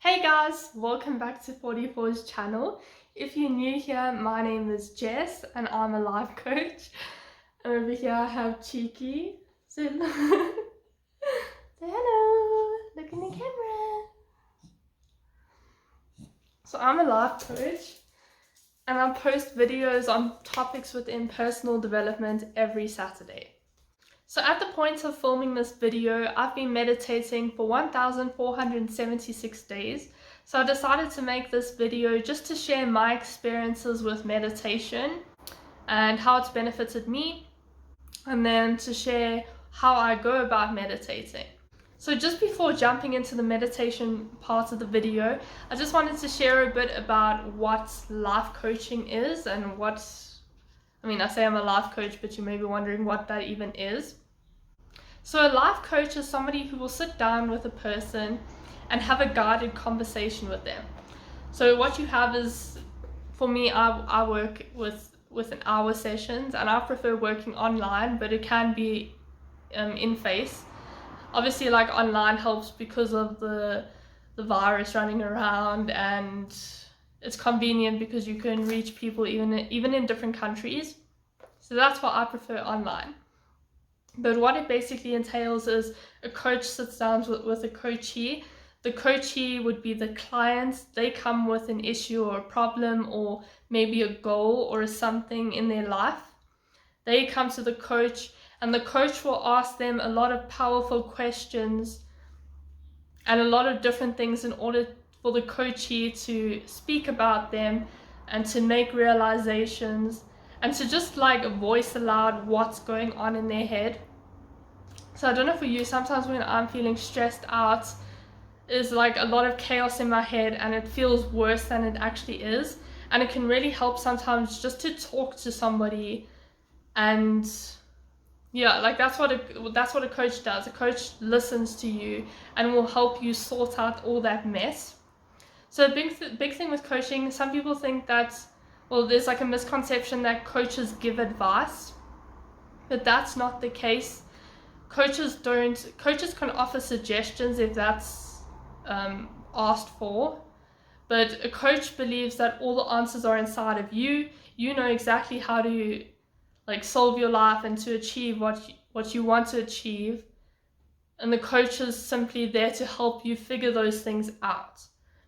Hey guys, welcome back to 44's channel. If you're new here, my name is Jess and I'm a life coach. And over here I have Cheeky. Say hello, look in the camera. So I'm a life coach and I post videos on topics within personal development every Saturday. So at the point of filming this video, I've been meditating for 1,476 days. So I decided to make this video just to share my experiences with meditation and how it's benefited me, and then to share how I go about meditating. So just before jumping into the meditation part of the video, I just wanted to share a bit about what life coaching is and I say I'm a life coach, but you may be wondering what that even is. So a life coach is somebody who will sit down with a person and have a guided conversation with them. So what you have is, for me, I work with an hour sessions, and I prefer working online, but it can be in face. Obviously, like, online helps because of the virus running around, and it's convenient because you can reach people even in different countries. So that's why I prefer online. But what it basically entails is a coach sits down with a coachee. The coachee would be the client. They come with an issue or a problem or maybe a goal or something in their life. They come to the coach and the coach will ask them a lot of powerful questions and a lot of different things in order for the coachee to speak about them and to make realizations and to just like voice aloud what's going on in their head. So I don't know for you, sometimes when I'm feeling stressed out, there's like a lot of chaos in my head and it feels worse than it actually is. And it can really help sometimes just to talk to somebody. And yeah, like that's what a coach does. A coach listens to you and will help you sort out all that mess. So a big thing with coaching, some people think that, well, there's like a misconception that coaches give advice, but that's not the case. Coaches can offer suggestions if that's asked for, but a coach believes that all the answers are inside of you. You know exactly how to like solve your life and to achieve what you want to achieve, and the coach is simply there to help you figure those things out.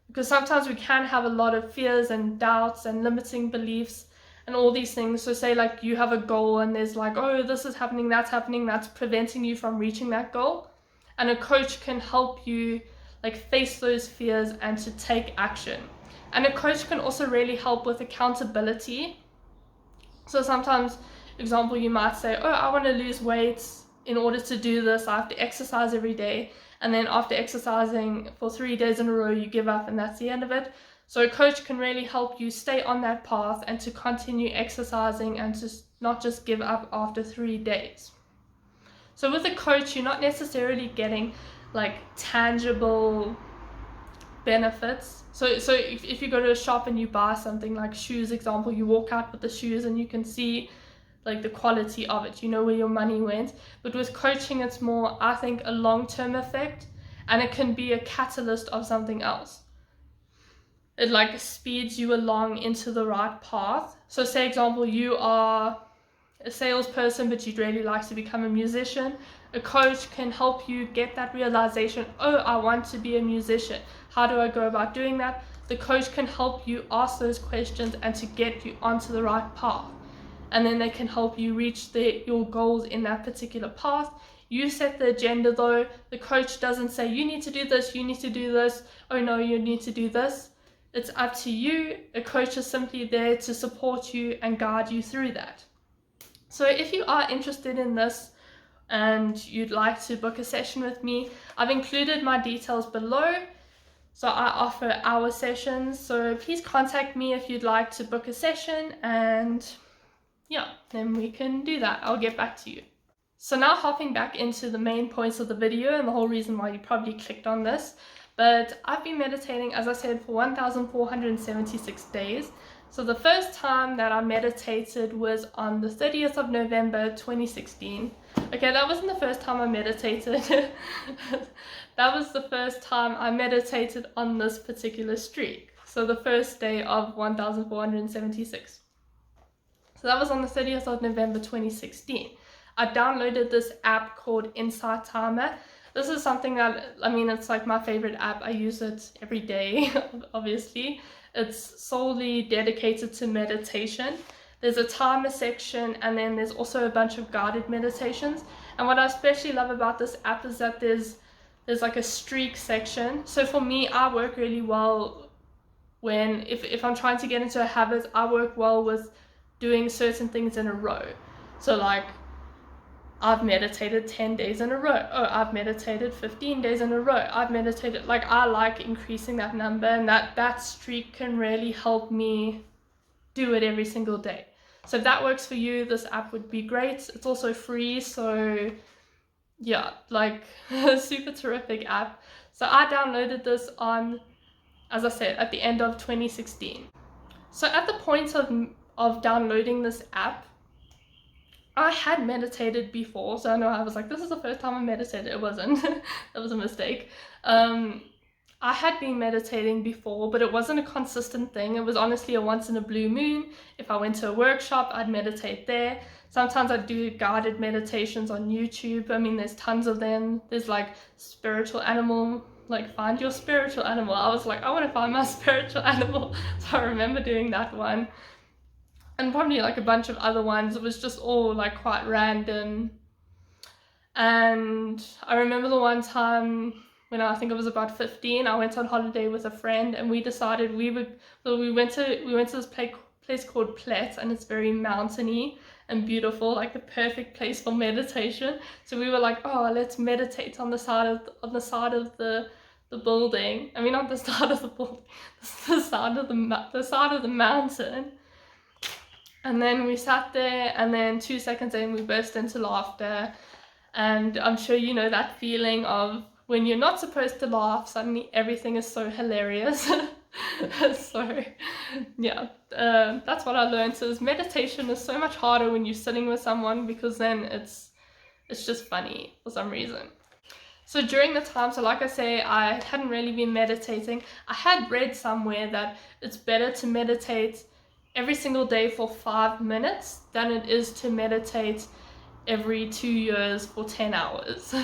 Because sometimes we can have a lot of fears and doubts and limiting beliefs and all these things. So say like you have a goal and there's like, oh, this is happening, that's preventing you from reaching that goal. And a coach can help you like face those fears and to take action. And a coach can also really help with accountability. So sometimes, example, you might say, oh, I want to lose weight. In order to do this, I have to exercise every day. And then after exercising for 3 days in a row, you give up and that's the end of it. So a coach can really help you stay on that path and to continue exercising and to not just give up after 3 days. So with a coach, you're not necessarily getting like tangible benefits. So if you go to a shop and you buy something like shoes, example, you walk out with the shoes and you can see like the quality of it, you know where your money went. But with coaching, it's more, I think, a long-term effect, and it can be a catalyst of something else. It like speeds you along into the right path. So say example, you are a salesperson but you'd really like to become a musician. A coach can help you get that realization, oh, I want to be a musician. How do I go about doing that? The coach can help you ask those questions and to get you onto the right path. And then they can help you reach your goals in that particular path. You set the agenda though. The coach doesn't say, you need to do this, you need to do this. Oh no, you need to do this. It's up to you. A coach is simply there to support you and guide you through that. So if you are interested in this and you'd like to book a session with me, I've included my details below. So I offer hour sessions. So please contact me if you'd like to book a session, and yeah, then we can do that. I'll get back to you. So now hopping back into the main points of the video and the whole reason why you probably clicked on this. But I've been meditating, as I said, for 1,476 days. So the first time that I meditated was on the 30th of November 2016. Okay, that wasn't the first time I meditated. That was the first time I meditated on this particular streak. So the first day of 1476. So that was on the 30th of November 2016. I downloaded this app called Insight Timer. This is something that, I mean, it's like my favorite app. I use it every day, obviously. It's solely dedicated to meditation. There's a timer section, and then there's also a bunch of guided meditations. And what I especially love about this app is that there's like a streak section. So for me, I work really well when, if I'm trying to get into a habit, I work well with doing certain things in a row. So like, I've meditated 10 days in a row. Oh, I've meditated 15 days in a row. I've meditated, like, I like increasing that number, and that streak can really help me do it every single day. So if that works for you, this app would be great. It's also free, so yeah, like, a super terrific app. So I downloaded this on, as I said, at the end of 2016. So at the point of downloading this app, I had meditated before, so I know I was like, this is the first time I meditated. It wasn't. That was a mistake. I had been meditating before, but it wasn't a consistent thing. It was honestly a once in a blue moon. If I went to a workshop, I'd meditate there. Sometimes I'd do guided meditations on YouTube. I mean, there's tons of them. There's like spiritual animal, like find your spiritual animal. I was like, I want to find my spiritual animal. So I remember doing that one. And probably like a bunch of other ones. It was just all like quite random. And I remember the one time when I think I was about 15, I went on holiday with a friend, and we decided we went to this place called Plet, and it's very mountainy and beautiful, like the perfect place for meditation. So we were like, oh, let's meditate on the side of the building. I mean, not the side of the building, the side of the mountain. And then we sat there, and then 2 seconds in, we burst into laughter. And I'm sure you know that feeling of when you're not supposed to laugh, suddenly everything is so hilarious. So yeah, that's what I learned, is meditation is so much harder when you're sitting with someone, because then it's just funny for some reason. So during the time, so like I say, I hadn't really been meditating. I had read somewhere that it's better to meditate every single day for 5 minutes than it is to meditate every 2 years for 10 hours.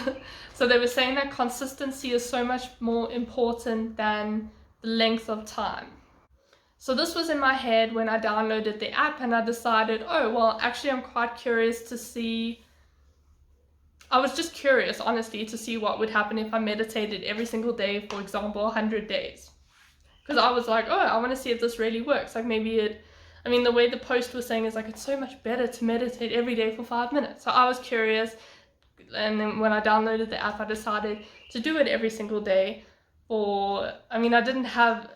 So they were saying that consistency is so much more important than the length of time. So this was in my head when I downloaded the app, and I decided, oh, well, actually I'm quite curious to see, I was just curious, honestly, to see what would happen if I meditated every single day, for example, 100 days. Because I was like, oh, I want to see if this really works. Like maybe I mean, the way the post was saying is like, it's so much better to meditate every day for 5 minutes. So I was curious, and then when I downloaded the app, I decided to do it every single day for, I mean, I didn't have,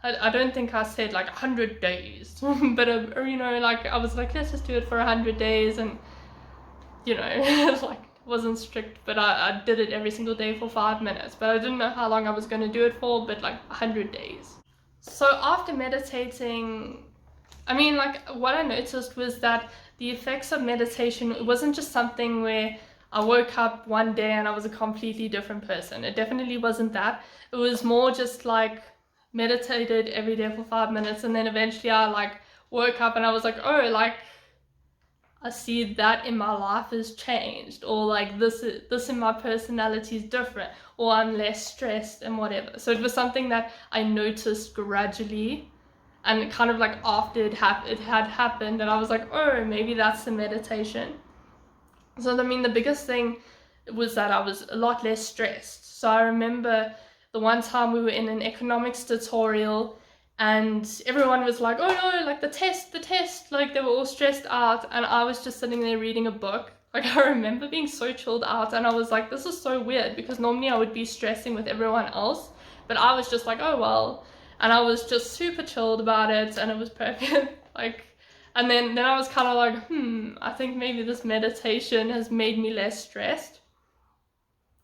I don't think I said like 100 days, but, you know, like I was like, let's just do it for 100 days, and, you know, like, wasn't strict, but I did it every single day for 5 minutes, but I didn't know how long I was going to do it for, but like 100 days. So after meditating, I mean, like, what I noticed was that the effects of meditation, it wasn't just something where I woke up one day and I was a completely different person. It definitely wasn't that. It was more just like meditated every day for 5 minutes, and then eventually I like woke up and I was like, oh, like, I see that in my life has changed, or like this in my personality is different, or I'm less stressed and whatever. So it was something that I noticed gradually. And kind of like after it had happened, and I was like, oh, maybe that's the meditation. So I mean, the biggest thing was that I was a lot less stressed. So I remember the one time we were in an economics tutorial, and everyone was like, oh no, like the test, like they were all stressed out, and I was just sitting there reading a book. Like, I remember being so chilled out, and I was like, this is so weird, because normally I would be stressing with everyone else, but I was just like, oh well. And I was just super chilled about it, and it was perfect. Like, and then I was kind of like, I think maybe this meditation has made me less stressed,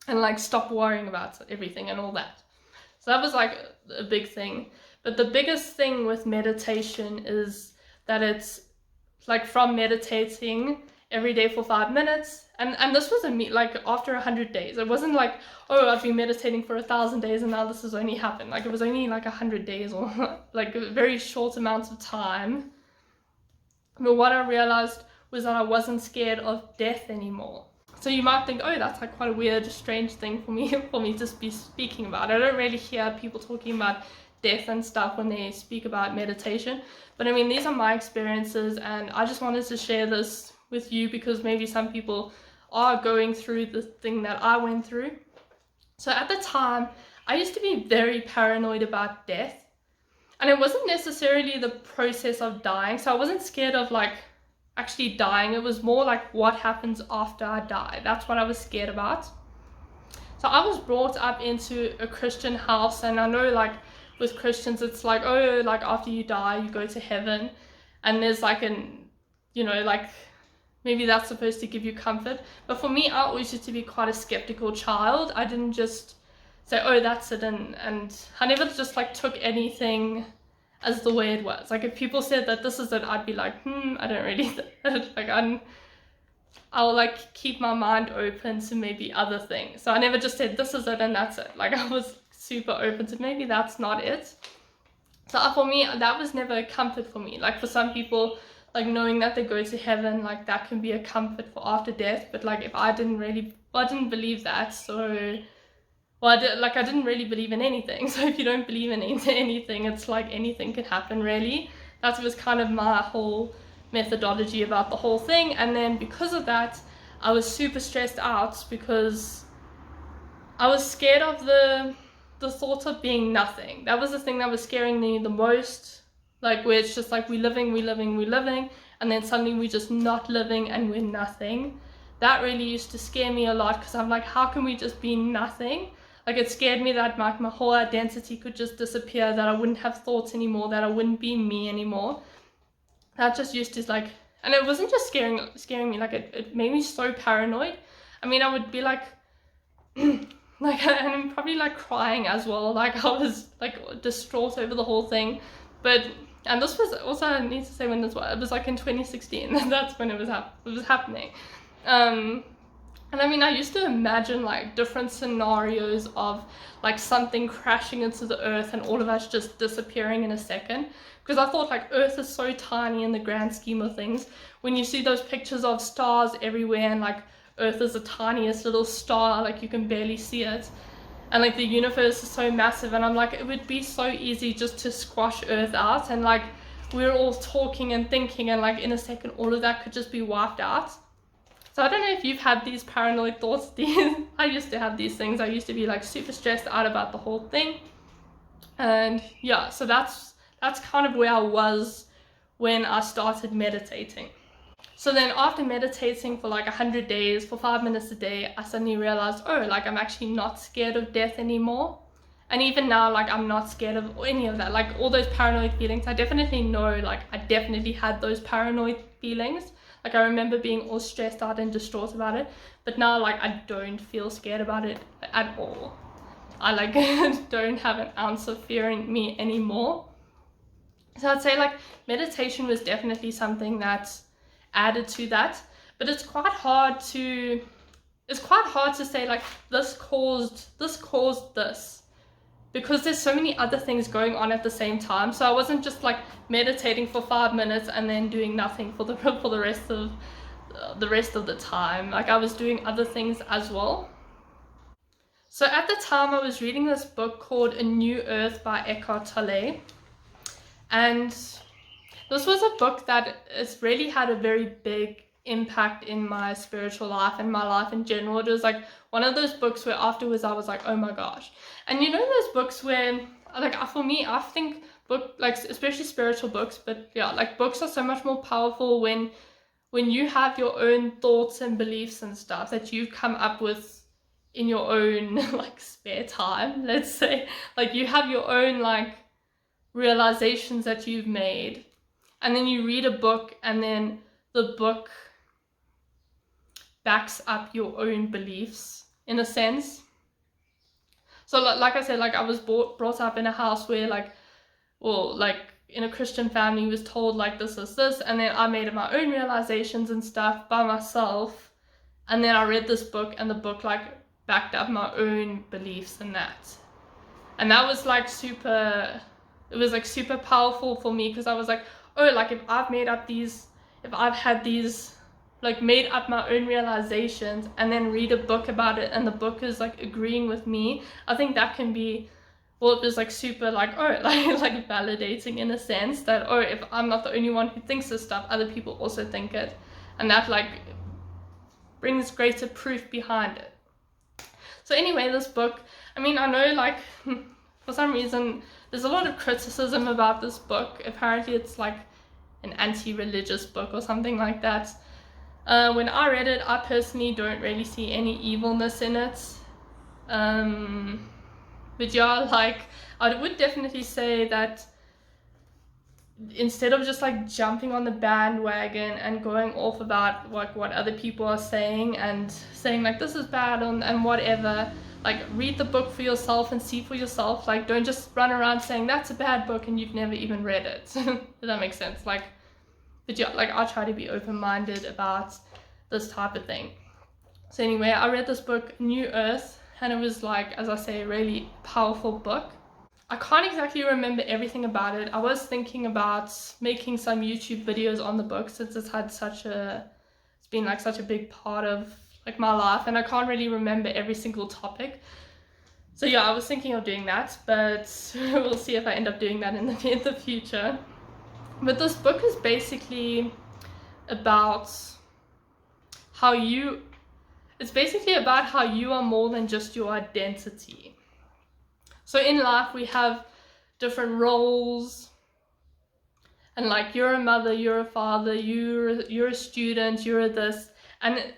and like stop worrying about everything and all that. So that was like a big thing. But the biggest thing with meditation is that it's like from meditating every day for 5 minutes, and this was like after 100 days. It wasn't like, oh, I've been meditating for 1,000 days and now this has only happened. Like it was only like 100 days or like very short amounts of time. But what I realized was that I wasn't scared of death anymore. So you might think, oh, that's like quite a weird, strange thing for me to be speaking about. I don't really hear people talking about death and stuff when they speak about meditation. But I mean, these are my experiences, and I just wanted to share this with you because maybe some people are going through the thing that I went through. So at the time, I used to be very paranoid about death. And it wasn't necessarily the process of dying. So I wasn't scared of like actually dying. It was more like what happens after I die. That's what I was scared about. So I was brought up into a Christian house, and I know like with Christians it's like, oh, like after you die you go to heaven, and there's like like maybe that's supposed to give you comfort. But for me, I always used to be quite a skeptical child. I didn't just say, oh, that's it, and I never just like took anything as the way it was. Like if people said that this is it, I'd be like, I don't really like I'll like keep my mind open to maybe other things. So I never just said this is it and that's it. Like I was super open to maybe that's not it. So for me, that was never a comfort for me. Like for some people, like knowing that they go to heaven, like that can be a comfort for after death. But like if I didn't believe that. So I didn't really believe in anything. So if you don't believe in anything, it's like anything could happen, really. That was kind of my whole methodology about the whole thing. And then because of that, I was super stressed out because I was scared of the thought of being nothing. That was the thing that was scaring me the most. Like where it's just like we're living, and then suddenly we're just not living and we're nothing. That really used to scare me a lot because I'm like, how can we just be nothing? Like it scared me that my whole identity could just disappear, that I wouldn't have thoughts anymore, that I wouldn't be me anymore. That just used to like, and it wasn't just scaring me, like it made me so paranoid. I mean, I would be like, like, and I'm probably like crying as well. Like I was like distraught over the whole thing. But, and this was also, I need to say when this was, it was like in 2016, that's when it was happening. And I mean, I used to imagine like different scenarios of like something crashing into the earth and all of us just disappearing in a second. Because I thought like earth is so tiny in the grand scheme of things. When you see those pictures of stars everywhere and like earth is the tiniest little star, like you can barely see it. And like the universe is so massive, and I'm like, it would be so easy just to squash earth out. And like we're all talking and thinking, and like in a second all of that could just be wiped out. So I don't know if you've had these paranoid thoughts. I used to have these things. I used to be like super stressed out about the whole thing. And yeah, so that's kind of where I was when I started meditating. So then after meditating for like 100 days, for 5 minutes a day, I suddenly realized, oh, like I'm actually not scared of death anymore. And even now, like I'm not scared of any of that. Like all those paranoid feelings, I definitely know, like I definitely had those paranoid feelings. Like I remember being all stressed out and distraught about it, but now like I don't feel scared about it at all. I like don't have an ounce of fear in me anymore. So I'd say like meditation was definitely something that added to that, but it's quite hard to say like this caused this, because there's so many other things going on at the same time. So I wasn't just like meditating for 5 minutes and then doing nothing for the rest of the time. Like I was doing other things as well. So at the time I was reading this book called A New Earth by Eckhart Tolle, and this was a book that has really had a very big impact in my spiritual life and my life in general. It was like one of those books where afterwards I was like, oh my gosh. And you know those books where, like for me, I think like especially spiritual books, but yeah, like books are so much more powerful when you have your own thoughts and beliefs and stuff that you've come up with in your own like spare time, let's say. Like you have your own like realizations that you've made, and then you read a book, and then the book backs up your own beliefs in a sense. So like I said, like I was brought up in a house where or like in a Christian family was told like this is this, and then I made my own realizations and stuff by myself, and then I read this book, and the book like backed up my own beliefs in that. And that was like super, it was like super powerful for me, because I was like, oh, like if I've had these like made up my own realizations and then read a book about it and the book is like agreeing with me, I think that can be, well, it was like super like, oh, like validating in a sense that, oh, if I'm not the only one who thinks this stuff, other people also think it, and that like brings greater proof behind it. So anyway, this book, I mean, I know like for some reason there's a lot of criticism about this book. Apparently it's like an anti-religious book or something like that. When I read it, I personally don't really see any evilness in it. But yeah, like I would definitely say that instead of just like jumping on the bandwagon and going off about like what other people are saying and saying like this is bad and whatever, like read the book for yourself and see for yourself. Like don't just run around saying that's a bad book and you've never even read it. Does that make sense? Like, but yeah, like I try to be open-minded about this type of thing. So anyway, I read this book, New Earth, and it was like, as I say, a really powerful book. I can't exactly remember everything about it. I was thinking about making some YouTube videos on the book, since it's been like such a big part of like my life, and I can't really remember every single topic. So yeah, I was thinking of doing that, but we'll see if I end up doing that in the future. But this book is basically about it's basically about how you are more than just your identity. So in life we have different roles, and like you're a mother, you're a father, you're a student, you're a this, and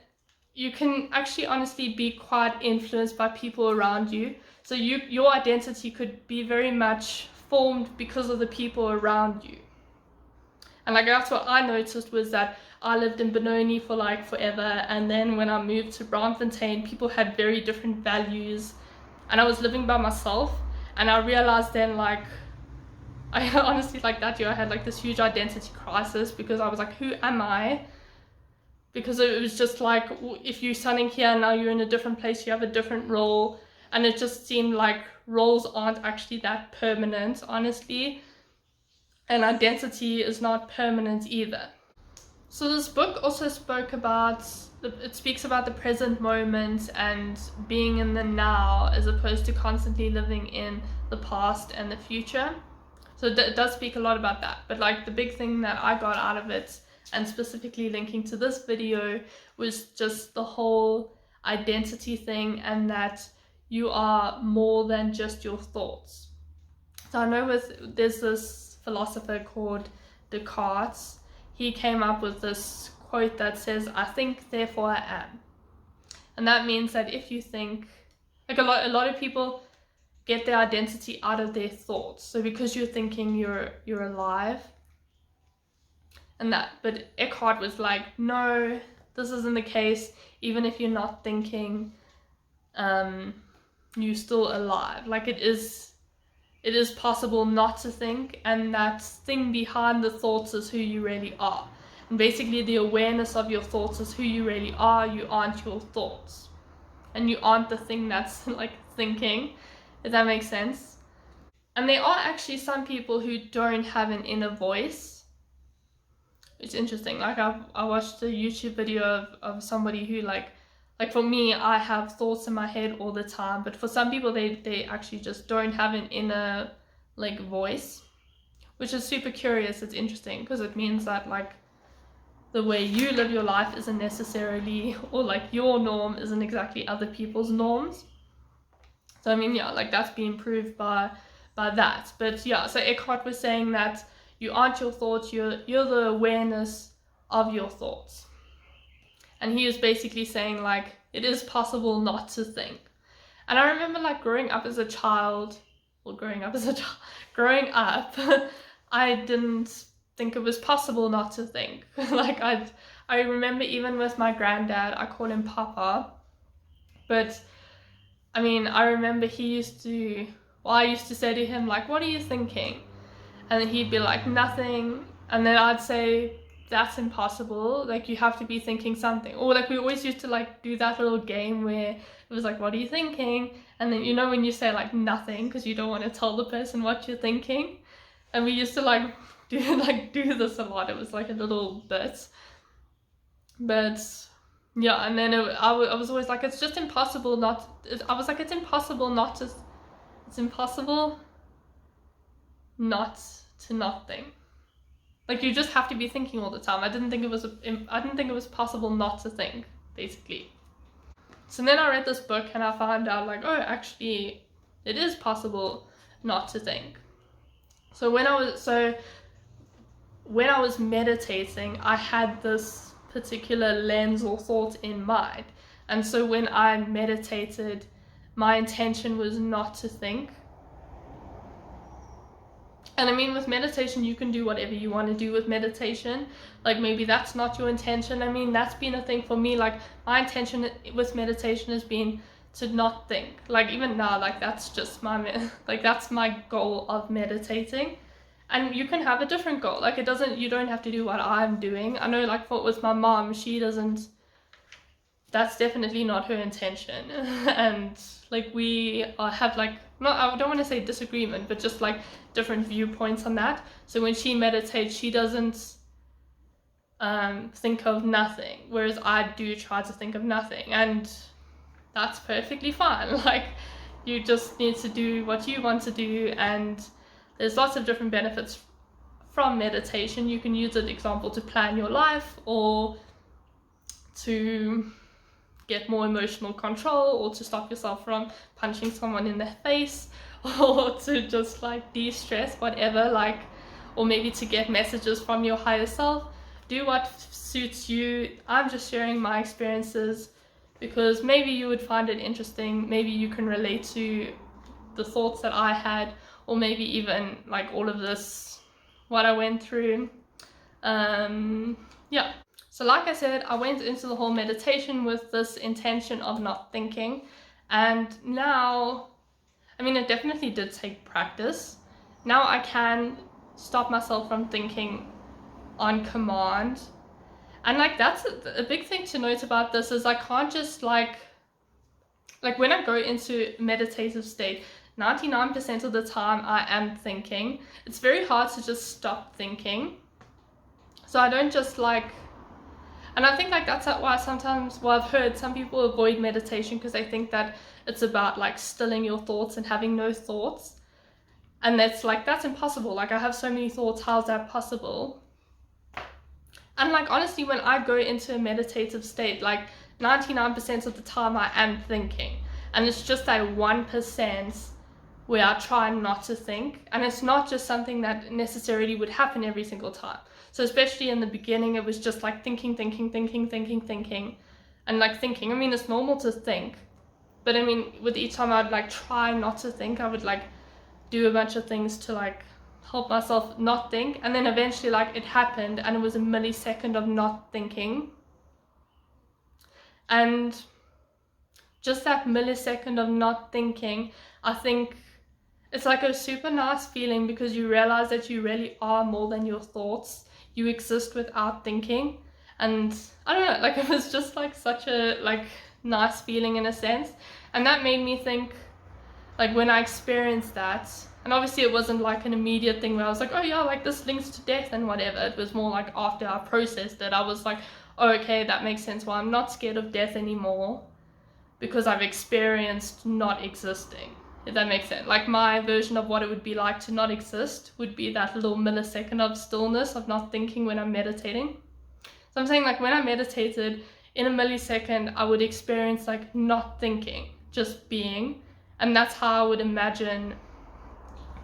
you can actually honestly be quite influenced by people around you. So your identity could be very much formed because of the people around you. And like that's what I noticed, was that I lived in Benoni for like forever, and then when I moved to Braamfontein, people had very different values, and I was living by myself, and I realized then like, I honestly like that year I had like this huge identity crisis, because I was like, who am I? Because it was just like, if you're standing here now you're in a different place, you have a different role, and it just seemed like roles aren't actually that permanent, honestly, and identity is not permanent either. So this book also speaks about the present moment and being in the now, as opposed to constantly living in the past and the future. So it does speak a lot about that. But like the big thing that I got out of it, and specifically linking to this video, was just the whole identity thing, and that you are more than just your thoughts. So I know there's this philosopher called Eckhart. He came up with this quote that says, I think, therefore I am. And that means that if you think, like a lot of people get their identity out of their thoughts. So because you're thinking, you're alive. But Eckhart was like, no, this isn't the case. Even if you're not thinking, you're still alive. Like it is possible not to think, and that thing behind the thoughts is who you really are. And basically the awareness of your thoughts is who you really are. You aren't your thoughts, and you aren't the thing that's like thinking, if that makes sense. And there are actually some people who don't have an inner voice. It's interesting. Like I watched a YouTube video of somebody who like for me, I have thoughts in my head all the time, but for some people they actually just don't have an inner like voice, which is super curious. It's interesting, because it means that like the way you live your life isn't necessarily, or like your norm isn't exactly other people's norms. So I mean, yeah, like that's being proved by that. But yeah, so Eckhart was saying that you aren't your thoughts, you're the awareness of your thoughts. And he was basically saying like, it is possible not to think. And I remember like growing up, I didn't think it was possible not to think. Like I remember even with my granddad, I call him Papa. But I mean, I remember I used to say to him like, what are you thinking? And then he'd be like, nothing. And then I'd say, that's impossible. Like, you have to be thinking something. Or like, we always used to like do that little game where it was like, what are you thinking? And then, you know, when you say like nothing, because you don't want to tell the person what you're thinking. And we used to like do this a lot. It was like a little bit. But yeah, and then I was always like, it's just impossible not. I was like, it's impossible not to. It's impossible not to not think. Like, you just have to be thinking all the time. I didn't think it was possible not to think, basically. So then I read this book and I found out like, oh, actually, it is possible not to think. So when I was meditating, I had this particular lens or thought in mind. And so when I meditated, my intention was not to think. And I mean, with meditation, you can do whatever you want to do with meditation. Like, maybe that's not your intention. I mean, that's been a thing for me. Like, my intention with meditation has been to not think. Like, even now, like, that's just that's my goal of meditating. And you can have a different goal. Like, you don't have to do what I'm doing. I know, like, with my mom, that's definitely not her intention. And like, we have like, I don't want to say disagreement, but just like different viewpoints on that. So when she meditates, she doesn't think of nothing, whereas I do try to think of nothing, and that's perfectly fine. Like, you just need to do what you want to do, and there's lots of different benefits from meditation. You can use an example to plan your life, or to get more emotional control, or to stop yourself from punching someone in the face, or to just like de-stress, whatever, like, or maybe to get messages from your higher self. Do what suits you. I'm just sharing my experiences because maybe you would find it interesting, maybe you can relate to the thoughts that I had, or maybe even like all of this, what I went through. Yeah. So like I said, I went into the whole meditation with this intention of not thinking. And now, I mean, it definitely did take practice. Now I can stop myself from thinking on command. And like, that's a big thing to note about this is I can't just like when I go into meditative state, 99% of the time I am thinking. It's very hard to just stop thinking. So I don't just like, and I think like that's why sometimes, well, I've heard some people avoid meditation because they think that it's about like stilling your thoughts and having no thoughts. And that's impossible. Like, I have so many thoughts, how's that possible? And like, honestly, when I go into a meditative state, like 99% of the time I am thinking. And it's just that 1% where I try not to think. And it's not just something that necessarily would happen every single time. So especially in the beginning, it was just like thinking. And like thinking, I mean, it's normal to think. But I mean, with each time I'd like try not to think, I would like do a bunch of things to like help myself not think. And then eventually like it happened and it was a millisecond of not thinking. And just that millisecond of not thinking, I think it's like a super nice feeling because you realize that you really are more than your thoughts. You exist without thinking. And I don't know, like it was just like such a like nice feeling in a sense. And that made me think, like when I experienced that, and obviously it wasn't like an immediate thing where I was like, oh yeah, like this links to death and whatever. It was more like after I processed it, I was like, oh, okay, that makes sense. Well, I'm not scared of death anymore because I've experienced not existing, if that makes sense. Like my version of what it would be like to not exist would be that little millisecond of stillness, of not thinking when I'm meditating. So I'm saying like when I meditated, in a millisecond, I would experience like not thinking, just being. And that's how I would imagine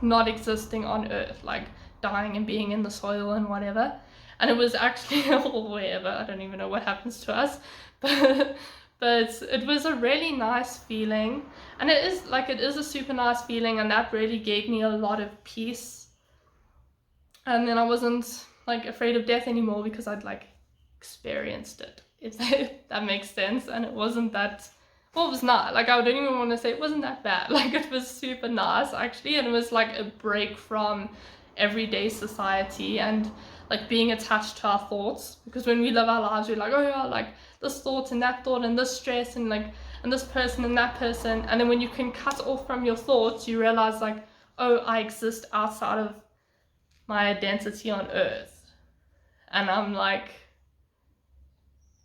not existing on earth, like dying and being in the soil and whatever. And it was actually, or whatever, I don't even know what happens to us, but it was a really nice feeling. And it is a super nice feeling, and that really gave me a lot of peace. And then I wasn't like afraid of death anymore because I'd like experienced it, if that makes sense. And it wasn't that, well, it was not, like I don't even want to say it wasn't that bad. Like it was super nice actually, and it was like a break from everyday society and like being attached to our thoughts, because when we live our lives we're like, oh yeah, like this thought and that thought and this stress and like and this person and that person, and then when you can cut off from your thoughts you realize like, oh, I exist outside of my identity on earth. And I'm like,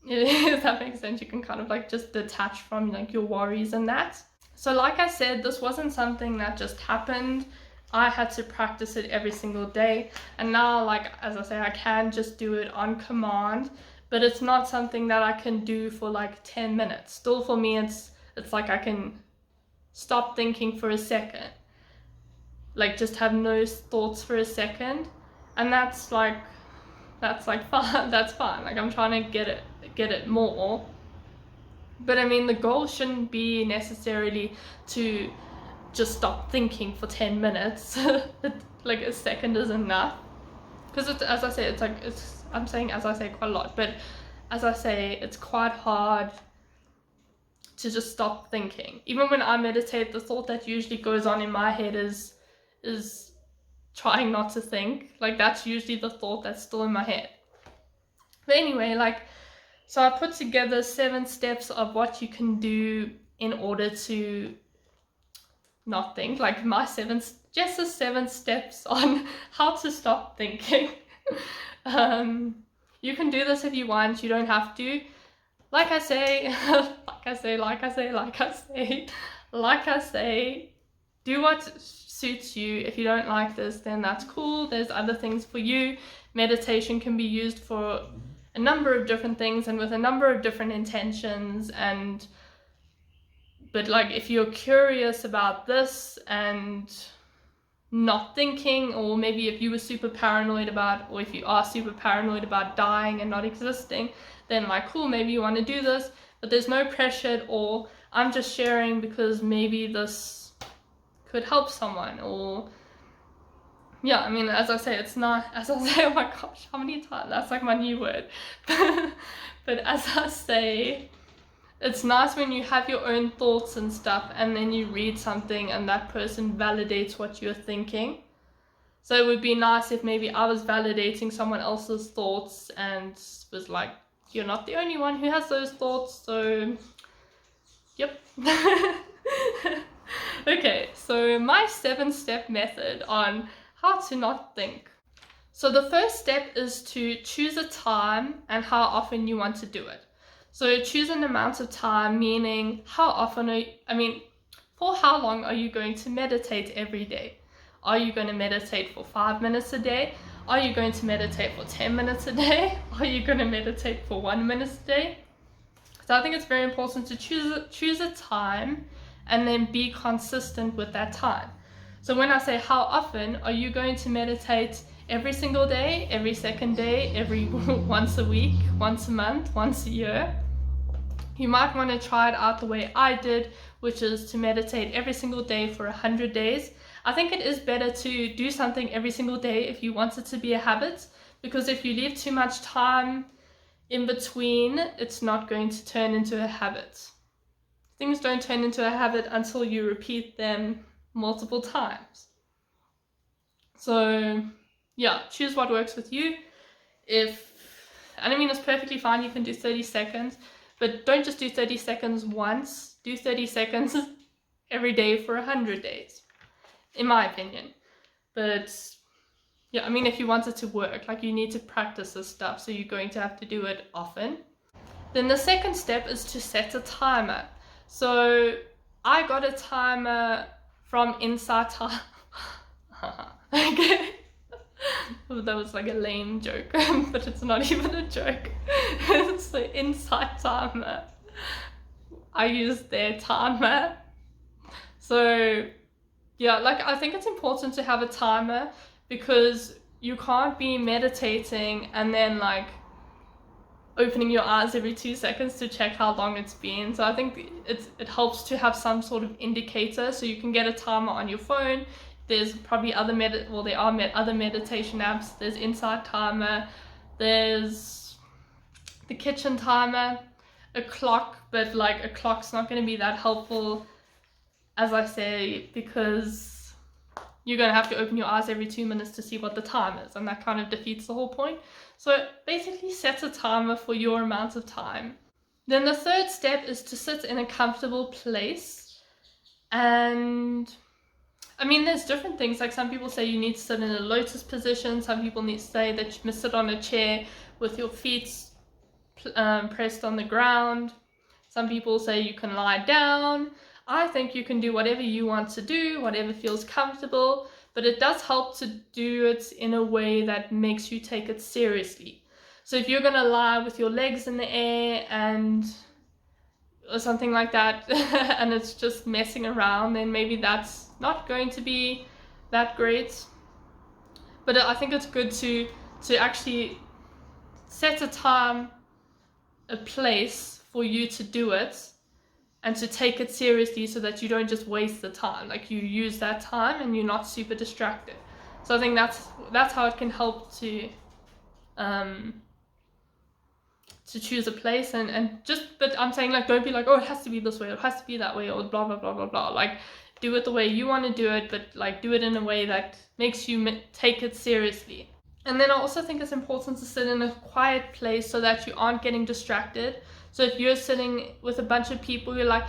if that makes sense, you can kind of like just detach from like your worries and that. So like I said, this wasn't something that just happened. I had to practice it every single day, and now, like as I say, I can just do it on command, but it's not something that I can do for like 10 minutes. Still, for me, it's like I can stop thinking for a second, like just have no thoughts for a second, and that's fine. That's fine. Like I'm trying to get it more. But I mean, the goal shouldn't be necessarily to just stop thinking for 10 minutes. Like a second is enough. Because it's, as I say, it's like, I'm saying as I say quite a lot, but as I say, it's quite hard to just stop thinking. Even when I meditate, the thought that usually goes on in my head is trying not to think. Like that's usually the thought that's still in my head. But anyway, like, so I put together 7 steps of what you can do in order to not think. Like just the 7 steps on how to stop thinking. You can do this if you want, you don't have to. Like I say, do what suits you. If you don't like this, then that's cool. There's other things for you. Meditation can be used for a number of different things and with a number of different intentions, but like if you're curious about this and not thinking, or maybe if you were super paranoid about, or if you are super paranoid about dying and not existing, then like cool, maybe you want to do this, but there's no pressure at all. I'm just sharing because maybe this could help someone, or yeah, I mean, as I say, oh my gosh, how many times, that's like my new word. But as I say, it's nice when you have your own thoughts and stuff and then you read something and that person validates what you're thinking. So it would be nice if maybe I was validating someone else's thoughts and was like, you're not the only one who has those thoughts, so yep. Okay, so my 7-step method on how to not think. So the first step is to choose a time and how often you want to do it. So choose an amount of time, meaning how often for how long are you going to meditate every day? Are you going to meditate for 5 minutes a day? Are you going to meditate for 10 minutes a day? Are you going to meditate for 1 minute a day? So I think it's very important to choose a time and then be consistent with that time. So when I say how often, are you going to meditate every single day, every second day, every once a week, once a month, once a year? You might want to try it out the way I did, which is to meditate every single day for 100 days. I think it is better to do something every single day if you want it to be a habit, because if you leave too much time in between, it's not going to turn into a habit. Things don't turn into a habit until you repeat them multiple times. So yeah, choose what works with you. It's perfectly fine, you can do 30 seconds, but don't just do 30 seconds once, do 30 seconds every day for 100 days, in my opinion. But yeah, I mean, if you want it to work, like you need to practice this stuff, so you're going to have to do it often. Then the second step is to set a timer. So I got a timer from Insight Time. Okay. That was like a lame joke, but it's not even a joke. It's the Insight Timer. I use their timer. So yeah, like I think it's important to have a timer, because you can't be meditating and then like opening your eyes every 2 seconds to check how long it's been. So I think it helps to have some sort of indicator. So you can get a timer on your phone. There's probably other other meditation apps. There's Insight Timer, there's the kitchen timer, a clock, but like a clock's not going to be that helpful, as I say, because you're going to have to open your eyes every 2 minutes to see what the time is, and that kind of defeats the whole point. So basically set a timer for your amount of time. Then the third step is to sit in a comfortable place. And I mean, there's different things. Like some people say you need to sit in a lotus position. Some people need to say that you must sit on a chair with your feet pressed on the ground. Some people say you can lie down. I think you can do whatever you want to do, whatever feels comfortable, but it does help to do it in a way that makes you take it seriously. So if you're gonna lie with your legs in the air or something like that, and it's just messing around, then maybe that's not going to be that great. But I think it's good to actually set a time, a place for you to do it, and to take it seriously so that you don't just waste the time. Like you use that time and you're not super distracted. So I think that's how it can help to choose a place but I'm saying, like, don't be like, oh, it has to be this way, or it has to be that way, or blah blah blah blah blah. Like, do it the way you want to do it, but like do it in a way that makes you take it seriously. And then I also think it's important to sit in a quiet place so that you aren't getting distracted. So if you're sitting with a bunch of people, you're like,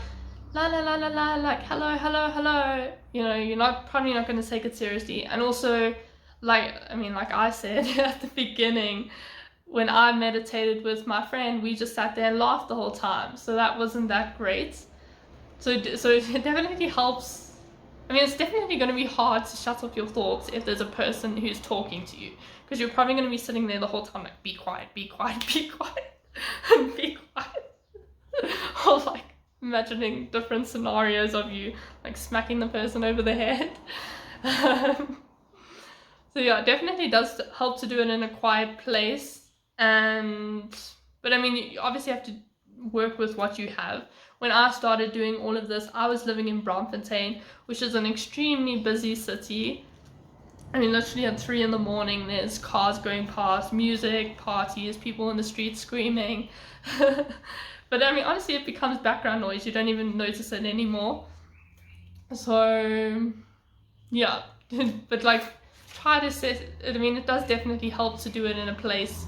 la la la la la, like hello, hello, hello, you know, you're probably not going to take it seriously. And also, like I said at the beginning, when I meditated with my friend, we just sat there and laughed the whole time. So that wasn't that great. So it definitely helps. I mean, it's definitely going to be hard to shut off your thoughts if there's a person who's talking to you, because you're probably going to be sitting there the whole time like, be quiet, be quiet, be quiet, and be quiet. Or like imagining different scenarios of you like smacking the person over the head. So yeah, it definitely does help to do it in a quiet place. But I mean, you obviously have to work with what you have. When I started doing all of this, I was living in Braamfontein, which is an extremely busy city. I mean, literally at 3 a.m, there's cars going past, music, parties, people in the streets screaming. But I mean, honestly, it becomes background noise. You don't even notice it anymore. So yeah, but like try to set it. I mean, it does definitely help to do it in a place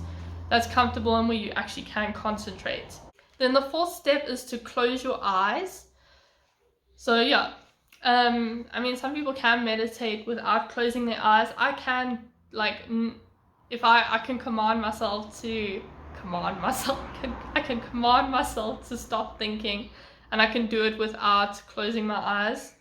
that's comfortable and where you actually can concentrate. Then the fourth step is to close your eyes. So yeah, I mean, some people can meditate without closing their eyes. I can, like, if I can command myself to stop thinking, and I can do it without closing my eyes.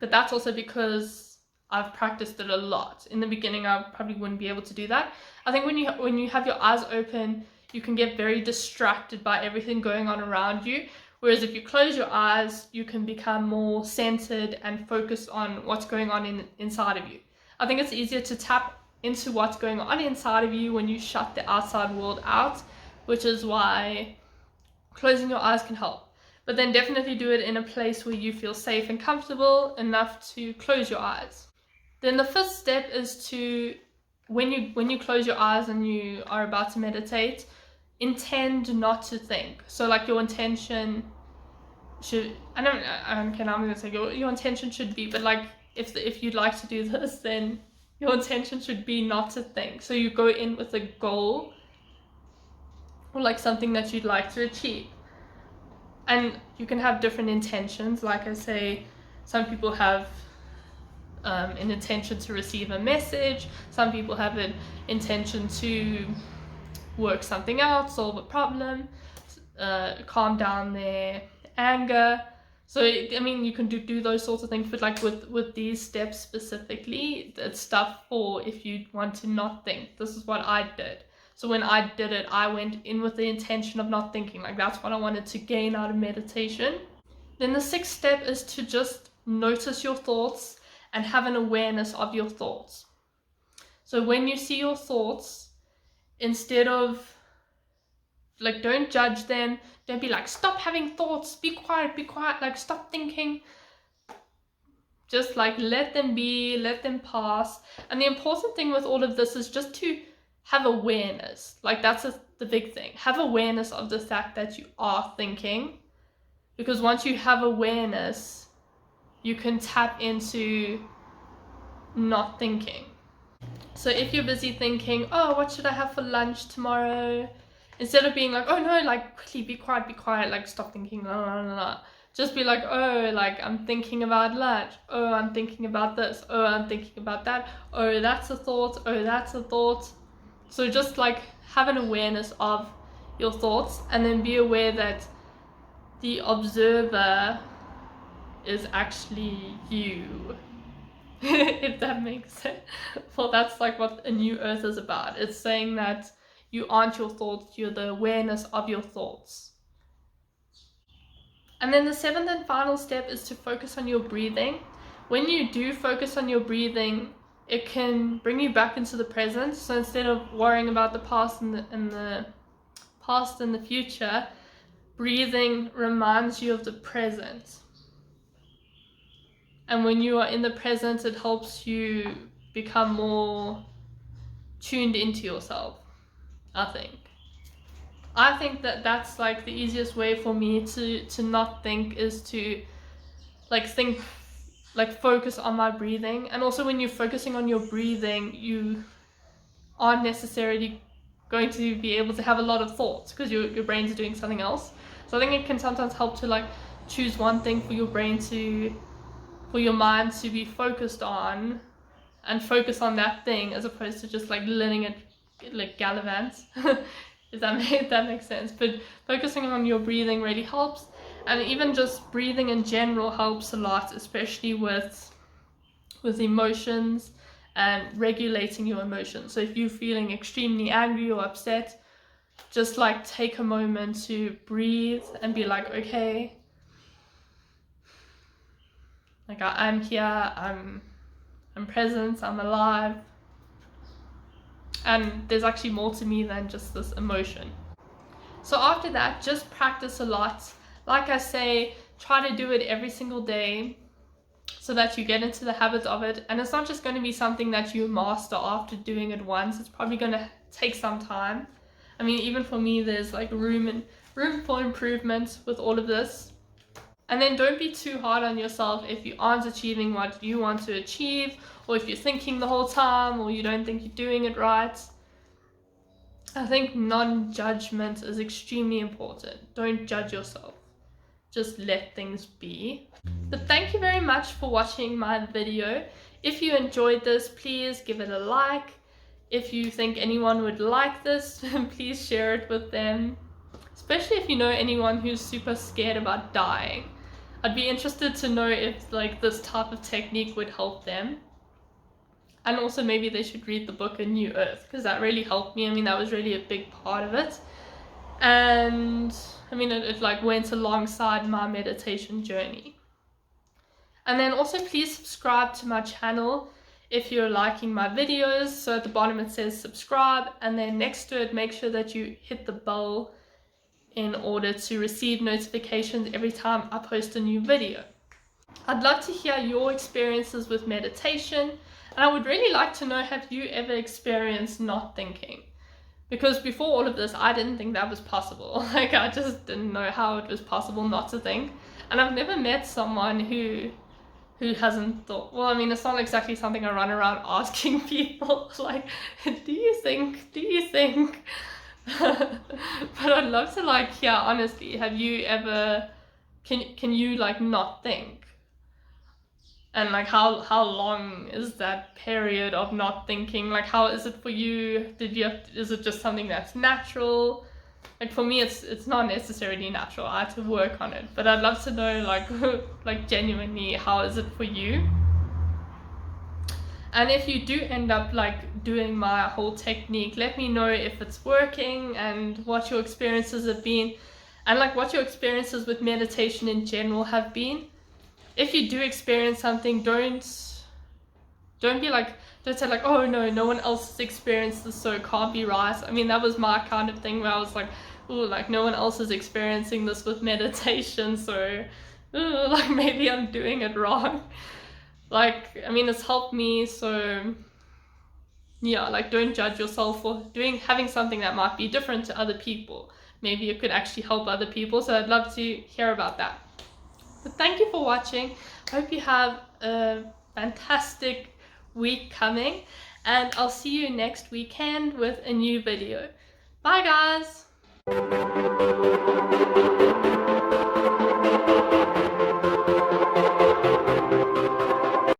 But that's also because I've practiced it a lot. In the beginning, I probably wouldn't be able to do that. I think when you have your eyes open, you can get very distracted by everything going on around you. Whereas if you close your eyes, you can become more centered and focused on what's going on inside of you. I think it's easier to tap into what's going on inside of you when you shut the outside world out, which is why closing your eyes can help. But then definitely do it in a place where you feel safe and comfortable enough to close your eyes. Then the fifth step is to, when you close your eyes and you are about to meditate, intend not to think. So like your intention should, I'm going to say your intention should be, but like if you'd like to do this, then your intention should be not to think. So you go in with a goal or like something that you'd like to achieve. And you can have different intentions. Like I say, some people have an intention to receive a message. Some people have an intention to work something out, solve a problem, calm down their anger. So I mean, you can do those sorts of things, but like with these steps specifically, it's stuff for if you want to not think. This is what I did. So when I did it, I went in with the intention of not thinking. Like that's what I wanted to gain out of meditation. Then the sixth step is to just notice your thoughts and have an awareness of your thoughts. So when you see your thoughts, instead of like, don't judge them. Don't be like, stop having thoughts, be quiet, like stop thinking. Just like let them be, let them pass. And the important thing with all of this is just to have awareness. Like that's the big thing. Have awareness of the fact that you are thinking. Because once you have awareness, you can tap into not thinking. So if you're busy thinking, oh, what should I have for lunch tomorrow? Instead of being like, oh no, like quickly be quiet, like stop thinking, la la la la. Just be like, oh, like I'm thinking about lunch. Oh, I'm thinking about this. Oh, I'm thinking about that. Oh, that's a thought. Oh, that's a thought. So just like have an awareness of your thoughts, and then be aware that the observer is actually you. If that makes sense. Well, that's like what a new earth is about. It's saying that you aren't your thoughts, you're the awareness of your thoughts. And then the seventh and final step is to focus on your breathing. When you do focus on your breathing, it can bring you back into the present. So instead of worrying about the past and the past and the future, breathing reminds you of the present. And when you are in the present, it helps you become more tuned into yourself, I think. I think that that's like the easiest way for me to not think, is to like think, like focus on my breathing. And also when you're focusing on your breathing, you aren't necessarily going to be able to have a lot of thoughts because your brain's doing something else. So I think it can sometimes help to like choose one thing for your brain for your mind to be focused on, and focus on that thing, as opposed to just like letting it like gallivant. If that makes sense. But focusing on your breathing really helps, and even just breathing in general helps a lot, especially with emotions and regulating your emotions. So if you're feeling extremely angry or upset, just like take a moment to breathe and be like, okay, like I'm here, I'm present, I'm alive, and there's actually more to me than just this emotion. So after that, just practice a lot. Like I say, try to do it every single day so that you get into the habit of it. And it's not just going to be something that you master after doing it once. It's probably going to take some time. I mean, even for me, there's like room for improvement with all of this. And then don't be too hard on yourself if you aren't achieving what you want to achieve, or if you're thinking the whole time, or you don't think you're doing it right. I think non-judgment is extremely important. Don't judge yourself. Just let things be. But thank you very much for watching my video. If you enjoyed this, please give it a like. If you think anyone would like this, please share it with them. Especially if you know anyone who's super scared about dying. I'd be interested to know if like this type of technique would help them. And also maybe they should read the book A New Earth, because that really helped me. I mean, that was really a big part of it. And I mean, it like went alongside my meditation journey. And then also please subscribe to my channel if you're liking my videos. So at the bottom it says subscribe, and then next to it make sure that you hit the bell in order to receive notifications every time I post a new video. I'd love to hear your experiences with meditation, and I would really like to know, have you ever experienced not thinking? Because before all of this, I didn't think that was possible. Like, I just didn't know how it was possible not to think. And I've never met someone who hasn't thought. Well, I mean, it's not exactly something I run around asking people, like, do you think? But I'd love to like hear honestly, have you ever, can you like not think? And like how long is that period of not thinking? Like, how is it for you? Is it just something that's natural? Like for me, it's not necessarily natural. I had to work on it. But I'd love to know like like genuinely, how is it for you? And if you do end up like doing my whole technique, let me know if it's working and what your experiences have been, and like what your experiences with meditation in general have been. If you do experience something, don't say like, oh no one else has experienced this, so it can't be right. I mean, that was my kind of thing where I was like, oh, like no one else is experiencing this with meditation, so like maybe I'm doing it wrong. Like, I mean, it's helped me, so yeah, like don't judge yourself for having something that might be different to other people. Maybe it could actually help other people, so I'd love to hear about that. But thank you for watching. I hope you have a fantastic week coming, and I'll see you next weekend with a new video. Bye guys!